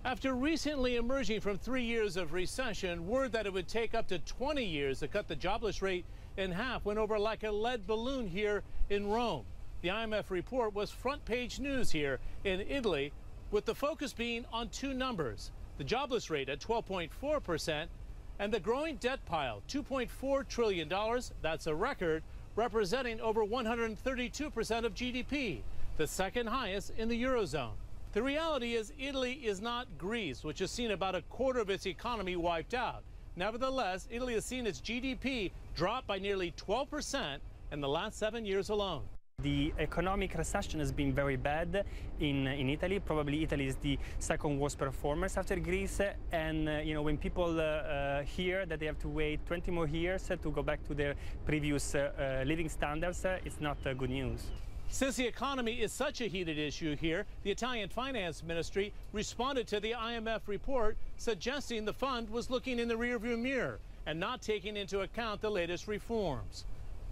After recently emerging from 3 years of recession, word that it would take up to 20 years to cut the jobless rate in half went over like a lead balloon here in Rome. The IMF report was front page news here in Italy, with the focus being on two numbers: the jobless rate at 12.4% and the growing debt pile, $2.4 trillion. That's a record, representing over 132% of GDP, the second highest in the Eurozone. The reality is Italy is not Greece, which has seen about a quarter of its economy wiped out. Nevertheless, Italy has seen its GDP drop by nearly 12% in the last 7 years alone. The economic recession has been very bad in Italy. Probably Italy is the second worst performer after Greece. And when people hear that they have to wait 20 more years to go back to their previous living standards, it's not good news. Since the economy is such a heated issue here, the Italian finance ministry responded to the IMF report, suggesting the fund was looking in the rearview mirror and not taking into account the latest reforms.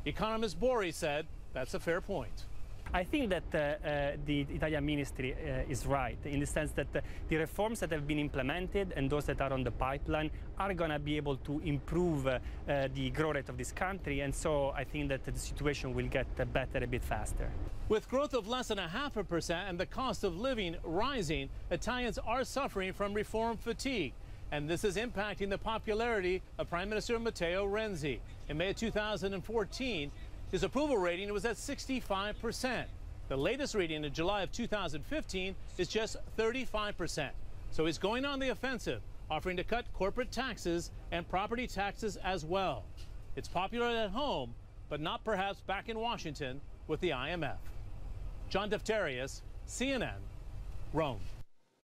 Economist Bori said that's a fair point. I think that the Italian ministry is right in the sense that the reforms that have been implemented and those that are on the pipeline are going to be able to improve the growth rate of this country, and so I think that the situation will get better a bit faster. With growth of less than 0.5% and the cost of living rising, Italians are suffering from reform fatigue, and this is impacting the popularity of Prime Minister Matteo Renzi. In May of 2014, his approval rating was at 65%. The latest reading in July of 2015 is just 35%. So he's going on the offensive, offering to cut corporate taxes and property taxes as well. It's popular at home, but not perhaps back in Washington with the IMF. John Defterius, CNN, Rome.